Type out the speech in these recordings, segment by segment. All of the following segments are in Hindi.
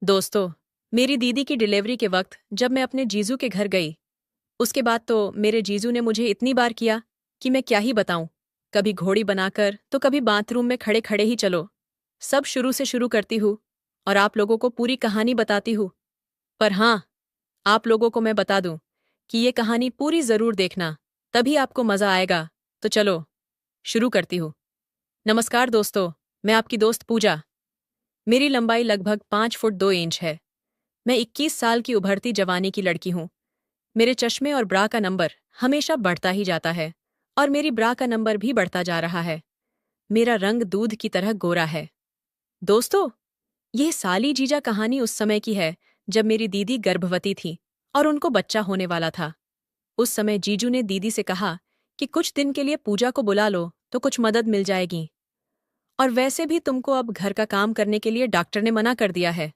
दोस्तों, मेरी दीदी की डिलीवरी के वक्त जब मैं अपने जीजू के घर गई, उसके बाद तो मेरे जीजू ने मुझे इतनी बार किया कि मैं क्या ही बताऊं। कभी घोड़ी बनाकर तो कभी बाथरूम में खड़े खड़े ही चलो। सब शुरू से शुरू करती हूँ और आप लोगों को पूरी कहानी बताती हूँ। पर हाँ, आप लोगों को मैं बता दूं कि ये कहानी पूरी जरूर देखना, तभी आपको मजा आएगा। तो चलो शुरू करती हूँ। नमस्कार दोस्तों, मैं आपकी दोस्त पूजा। मेरी लंबाई लगभग 5 फुट 2 इंच है। मैं 21 साल की उभरती जवानी की लड़की हूँ। मेरे चश्मे और ब्रा का नंबर हमेशा बढ़ता ही जाता है और मेरी ब्रा का नंबर भी बढ़ता जा रहा है। मेरा रंग दूध की तरह गोरा है। दोस्तों, यह साली जीजा कहानी उस समय की है जब मेरी दीदी गर्भवती थी और उनको बच्चा होने वाला था। उस समय जीजू ने दीदी से कहा कि कुछ दिन के लिए पूजा को बुला लो तो कुछ मदद मिल जाएगी। और वैसे भी तुमको अब घर का काम करने के लिए डॉक्टर ने मना कर दिया है।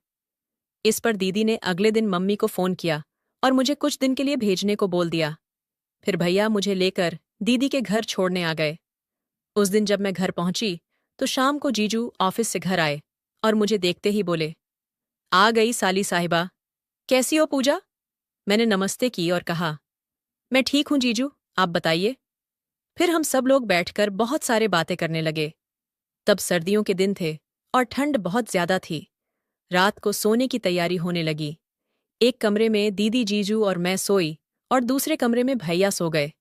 इस पर दीदी ने अगले दिन मम्मी को फोन किया और मुझे कुछ दिन के लिए भेजने को बोल दिया। फिर भैया मुझे लेकर दीदी के घर छोड़ने आ गए। उस दिन जब मैं घर पहुंची तो शाम को जीजू ऑफिस से घर आए और मुझे देखते ही बोले, आ गई साली साहिबा, कैसी हो पूजा? मैंने नमस्ते की और कहा, मैं ठीक हूं जीजू, आप बताइए। फिर हम सब लोग बैठकर बहुत सारे बातें करने लगे। तब सर्दियों के दिन थे और ठंड बहुत ज्यादा थी। रात को सोने की तैयारी होने लगी। एक कमरे में दीदी जीजू और मैं सोई और दूसरे कमरे में भैया सो गए।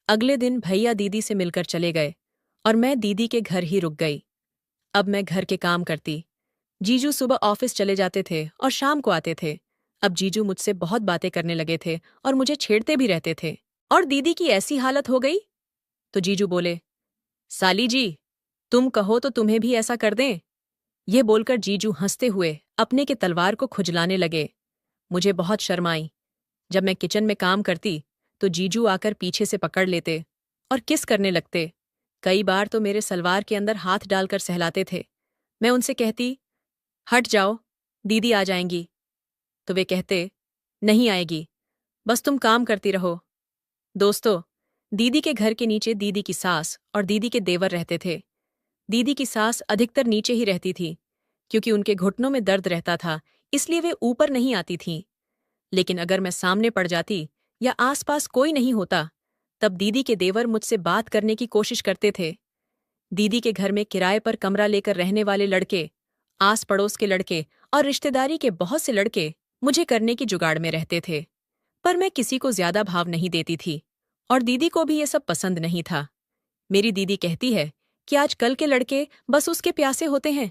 अगले दिन भैया दीदी से मिलकर चले गए और मैं दीदी के घर ही रुक गई। अब मैं घर के काम करती। जीजू सुबह ऑफिस चले जाते थे और शाम को आते थे। अब जीजू मुझसे बहुत बातें करने लगे थे और मुझे छेड़ते भी रहते थे। और दीदी की ऐसी हालत हो गई तो जीजू बोले, साली जी, तुम कहो तो तुम्हें भी ऐसा कर दें। ये बोलकर जीजू हंसते हुए अपने के तलवार को खुजलाने लगे। मुझे बहुत शर्म आई। जब मैं किचन में काम करती तो जीजू आकर पीछे से पकड़ लेते और किस करने लगते। कई बार तो मेरे सलवार के अंदर हाथ डालकर सहलाते थे। मैं उनसे कहती, हट जाओ, दीदी आ जाएंगी। तो वे कहते, नहीं आएगी, बस तुम काम करती रहो। दोस्तों, दीदी के घर के नीचे दीदी की सास और दीदी के देवर रहते थे। दीदी की सास अधिकतर नीचे ही रहती थी क्योंकि उनके घुटनों में दर्द रहता था, इसलिए वे ऊपर नहीं आती थीं। लेकिन अगर मैं सामने पड़ जाती या आसपास कोई नहीं होता, तब दीदी के देवर मुझसे बात करने की कोशिश करते थे। दीदी के घर में किराए पर कमरा लेकर रहने वाले लड़के, आस पड़ोस के लड़के और रिश्तेदारी के बहुत से लड़के मुझे करने की जुगाड़ में रहते थे। पर मैं किसी को ज्यादा भाव नहीं देती थी और दीदी को भी ये सब पसंद नहीं था। मेरी दीदी कहती है कि आजकल के लड़के बस उसके प्यासे होते हैं।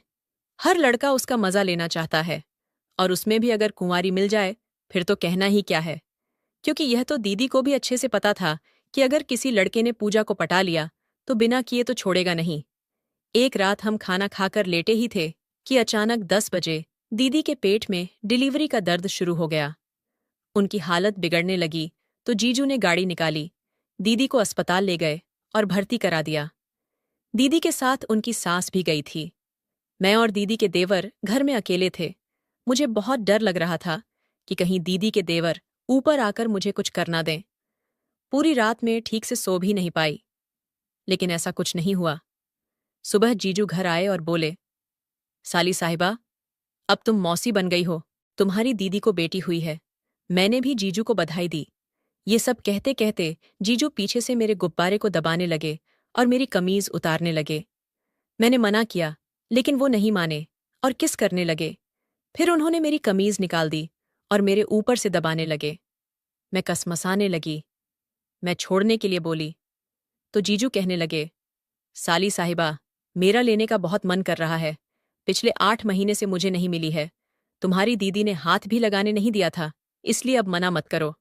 हर लड़का उसका मजा लेना चाहता है और उसमें भी अगर कुंवारी मिल जाए फिर तो कहना ही क्या है। क्योंकि यह तो दीदी को भी अच्छे से पता था कि अगर किसी लड़के ने पूजा को पटा लिया तो बिना किए तो छोड़ेगा नहीं। एक रात हम खाना खाकर लेटे ही थे कि अचानक 10 बजे दीदी के पेट में डिलीवरी का दर्द शुरू हो गया। उनकी हालत बिगड़ने लगी तो जीजू ने गाड़ी निकाली, दीदी को अस्पताल ले गए और भर्ती करा दिया। दीदी के साथ उनकी सास भी गई थी। मैं और दीदी के देवर घर में अकेले थे। मुझे बहुत डर लग रहा था कि कहीं दीदी के देवर ऊपर आकर मुझे कुछ करना दें। पूरी रात में ठीक से सो भी नहीं पाई, लेकिन ऐसा कुछ नहीं हुआ। सुबह जीजू घर आए और बोले, साली साहिबा, अब तुम मौसी बन गई हो, तुम्हारी दीदी को बेटी हुई है। मैंने भी जीजू को बधाई दी। ये सब कहते कहते जीजू पीछे से मेरे गुब्बारे को दबाने लगे और मेरी कमीज उतारने लगे। मैंने मना किया, लेकिन वो नहीं माने और किस करने लगे। फिर उन्होंने मेरी कमीज निकाल दी और मेरे ऊपर से दबाने लगे। मैं कसमसाने लगी। मैं छोड़ने के लिए बोली तो जीजू कहने लगे, साली साहिबा, मेरा लेने का बहुत मन कर रहा है। पिछले 8 महीने से मुझे नहीं मिली है। तुम्हारी दीदी ने हाथ भी लगाने नहीं दिया था, इसलिए अब मना मत करो।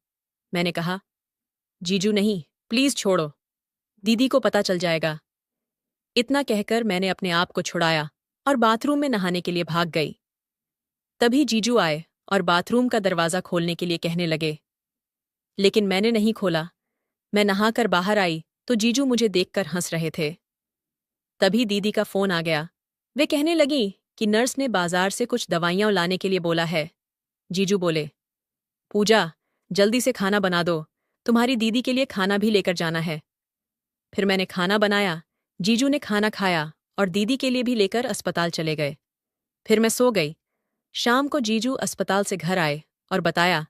मैंने कहा, जीजू नहीं, प्लीज छोड़ो, दीदी को पता चल जाएगा। इतना कहकर मैंने अपने आप को छुड़ाया और बाथरूम में नहाने के लिए भाग गई। तभी जीजू आए और बाथरूम का दरवाजा खोलने के लिए कहने लगे, लेकिन मैंने नहीं खोला। मैं नहाकर बाहर आई तो जीजू मुझे देखकर हंस रहे थे। तभी दीदी का फोन आ गया। वे कहने लगी कि नर्स ने बाजार से कुछ दवाइयां लाने के लिए बोला है। जीजू बोले, पूजा, जल्दी से खाना बना दो, तुम्हारी दीदी के लिए खाना भी लेकर जाना है। फिर मैंने खाना बनाया, जीजू ने खाना खाया और दीदी के लिए भी लेकर अस्पताल चले गए। फिर मैं सो गई। शाम को जीजू अस्पताल से घर आए और बताया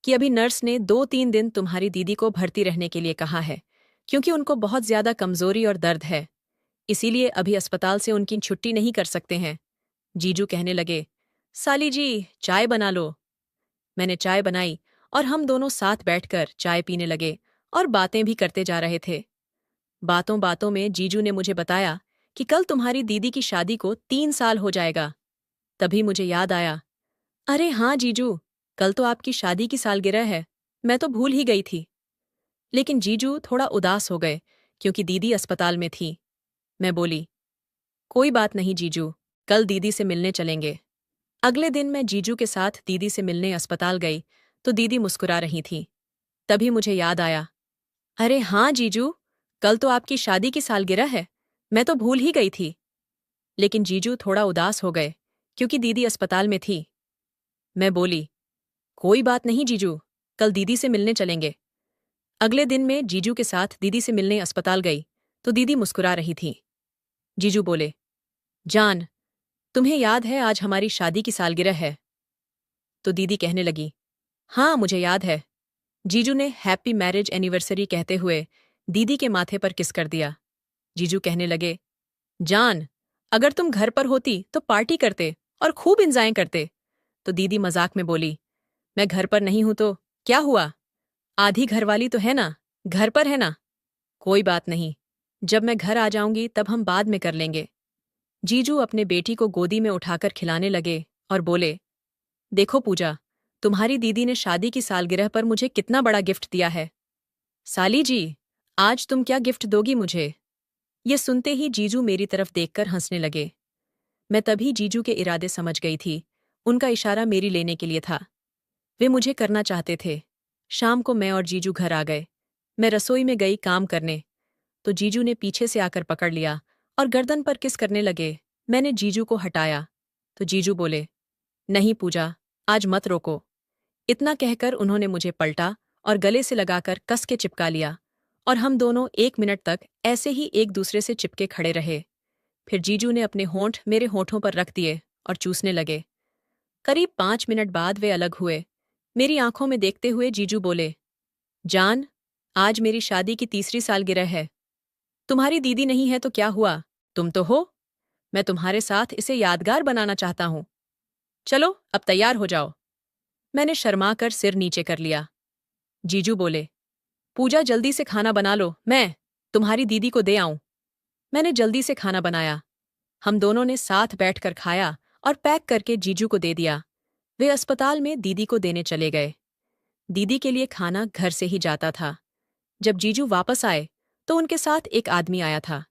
कि अभी नर्स ने 2-3 दिन तुम्हारी दीदी को भर्ती रहने के लिए कहा है, क्योंकि उनको बहुत ज्यादा कमजोरी और दर्द है, इसीलिए अभी अस्पताल से उनकी छुट्टी नहीं कर सकते हैं। जीजू कहने लगे, साली जी, चाय बना लो। मैंने चाय बनाई और हम दोनों साथ बैठकर चाय पीने लगे और बातें भी करते जा रहे थे। बातों बातों में जीजू ने मुझे बताया कि कल तुम्हारी दीदी की शादी को 3 साल हो जाएगा। तभी मुझे याद आया, अरे हाँ जीजू, कल तो आपकी शादी की सालगिरह है, मैं तो भूल ही गई थी। लेकिन जीजू थोड़ा उदास हो गए क्योंकि दीदी अस्पताल में थी। मैं बोली, कोई बात नहीं जीजू, कल दीदी से मिलने चलेंगे। अगले दिन मैं जीजू के साथ दीदी से मिलने अस्पताल गई तो दीदी मुस्कुरा रही थी। तभी मुझे याद आया, अरे हाँ जीजू, कल तो आपकी शादी की सालगिरह है, मैं तो भूल ही गई थी। लेकिन जीजू थोड़ा उदास हो गए क्योंकि दीदी अस्पताल में थी। मैं बोली, कोई बात नहीं जीजू, कल दीदी से मिलने चलेंगे। अगले दिन मैं जीजू के साथ दीदी से मिलने अस्पताल गई तो दीदी मुस्कुरा रही थी। जीजू बोले, जान, तुम्हें याद है आज हमारी शादी की सालगिरह है? तो दीदी कहने लगी, हाँ मुझे याद है। जीजू ने हैप्पी मैरिज एनिवर्सरी कहते हुए दीदी के माथे पर किस कर दिया। जीजू कहने लगे, जान, अगर तुम घर पर होती तो पार्टी करते और खूब इंजॉय करते। तो दीदी मजाक में बोली, मैं घर पर नहीं हूं तो क्या हुआ, आधी घरवाली तो है ना, घर पर है ना। कोई बात नहीं, जब मैं घर आ जाऊंगी तब हम बाद में कर लेंगे। जीजू अपने बेटी को गोदी में उठाकर खिलाने लगे और बोले, देखो पूजा, तुम्हारी दीदी ने शादी की सालगिरह पर मुझे कितना बड़ा गिफ्ट दिया है। साली जी, आज तुम क्या गिफ्ट दोगी मुझे? ये सुनते ही जीजू मेरी तरफ देखकर हंसने लगे। मैं तभी जीजू के इरादे समझ गई थी। उनका इशारा मेरी लेने के लिए था। वे मुझे करना चाहते थे। शाम को मैं और जीजू घर आ गए। मैं रसोई में गई काम करने, तो जीजू ने पीछे से आकर पकड़ लिया और गर्दन पर किस करने लगे। मैंने जीजू को हटाया तो जीजू बोले, नहीं पूजा, आज मत रोको। इतना कहकर उन्होंने मुझे पलटा और गले से लगाकर कस के चिपका लिया और हम दोनों 1 मिनट तक ऐसे ही एक दूसरे से चिपके खड़े रहे। फिर जीजू ने अपने होंठ मेरे होठों पर रख दिए और चूसने लगे। करीब 5 मिनट बाद वे अलग हुए। मेरी आंखों में देखते हुए जीजू बोले, जान, आज मेरी शादी की 3री सालगिरह है। तुम्हारी दीदी नहीं है तो क्या हुआ, तुम तो हो। मैं तुम्हारे साथ इसे यादगार बनाना चाहता हूं। चलो अब तैयार हो जाओ। मैंने शर्मा कर सिर नीचे कर लिया। जीजू बोले, पूजा जल्दी से खाना बना लो, मैं तुम्हारी दीदी को दे आऊं। मैंने जल्दी से खाना बनाया। हम दोनों ने साथ बैठकर खाया और पैक करके जीजू को दे दिया। वे अस्पताल में दीदी को देने चले गए। दीदी के लिए खाना घर से ही जाता था। जब जीजू वापस आए तो उनके साथ एक आदमी आया था।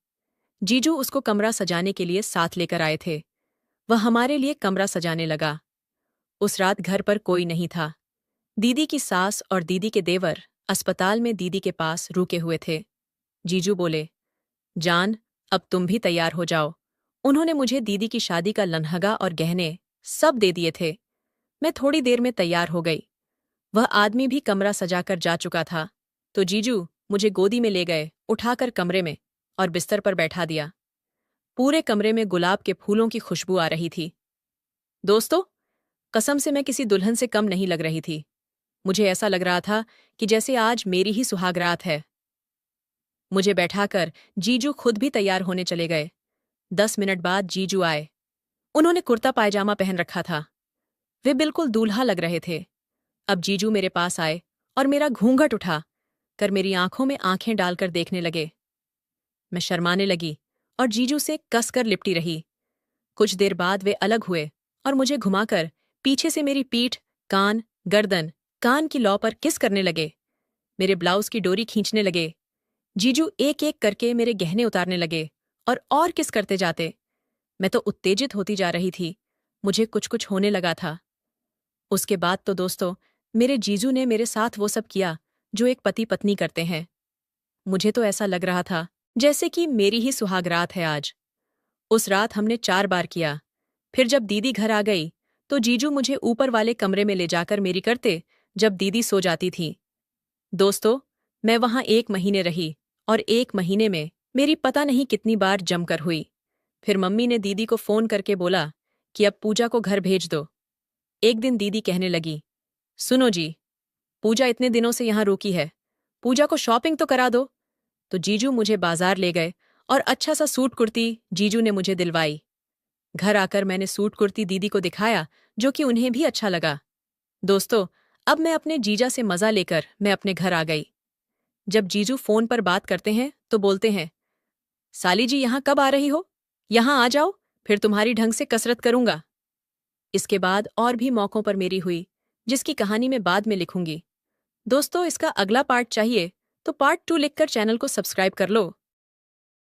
जीजू उसको कमरा सजाने के लिए साथ लेकर आए थे। वह हमारे लिए कमरा सजाने लगा। उस रात घर पर कोई नहीं था। दीदी की सास और दीदी के देवर अस्पताल में दीदी के पास रुके हुए थे। जीजू बोले, जान, अब तुम भी तैयार हो जाओ। उन्होंने मुझे दीदी की शादी का लन्हगा और गहने सब दे दिए थे। मैं थोड़ी देर में तैयार हो गई। वह आदमी भी कमरा सजाकर जा चुका था, तो जीजू मुझे गोदी में ले गए, उठाकर कमरे में और बिस्तर पर बैठा दिया। पूरे कमरे में गुलाब के फूलों की खुशबू आ रही थी। दोस्तों, कसम से मैं किसी दुल्हन से कम नहीं लग रही थी। मुझे ऐसा लग रहा था कि जैसे आज मेरी ही सुहागरात है। मुझे बैठाकर जीजू खुद भी तैयार होने चले गए। 10 मिनट बाद जीजू आए। उन्होंने कुर्ता पायजामा पहन रखा था। वे बिल्कुल दूल्हा लग रहे थे। अब जीजू मेरे पास आए और मेरा घूंघट उठा कर मेरी आंखों में आंखें डालकर देखने लगे। मैं शर्माने लगी और जीजू से कसकर लिपटी रही। कुछ देर बाद वे अलग हुए और मुझे घुमाकर पीछे से मेरी पीठ, कान, गर्दन, कान की लौ पर किस करने लगे। मेरे ब्लाउज की डोरी खींचने लगे। जीजू एक एक करके मेरे गहने उतारने लगे और किस करते जाते। मैं तो उत्तेजित होती जा रही थी। मुझे कुछ कुछ होने लगा था। उसके बाद तो दोस्तों, मेरे जीजू ने मेरे साथ वो सब किया जो एक पति पत्नी करते हैं। मुझे तो ऐसा लग रहा था जैसे कि मेरी ही सुहागरात है आज। उस रात हमने 4 बार किया। फिर जब दीदी घर आ गई तो जीजू मुझे ऊपर वाले कमरे में ले जाकर मेरी करते जब दीदी सो जाती थी। दोस्तों, मैं वहां 1 महीने रही और 1 महीने में मेरी पता नहीं कितनी बार जमकर हुई। फिर मम्मी ने दीदी को फोन करके बोला कि अब पूजा को घर भेज दो। एक दिन दीदी कहने लगी, सुनो जी, पूजा इतने दिनों से यहाँ रुकी है, पूजा को शॉपिंग तो करा दो। तो जीजू मुझे बाजार ले गए और अच्छा सा सूट कुर्ती जीजू ने मुझे दिलवाई। घर आकर मैंने सूट कुर्ती दीदी को दिखाया, जो कि उन्हें भी अच्छा लगा। दोस्तों, अब मैं अपने जीजा से मजा लेकर मैं अपने घर आ गई। जब जीजू फोन पर बात करते हैं तो बोलते हैं, साली जी यहाँ कब आ रही हो? यहाँ आ जाओ, फिर तुम्हारी ढंग से कसरत करूंगा। इसके बाद और भी मौकों पर मेरी हुई, जिसकी कहानी मैं बाद में लिखूंगी। दोस्तों, इसका अगला पार्ट चाहिए तो पार्ट 2 लिखकर चैनल को सब्सक्राइब कर लो।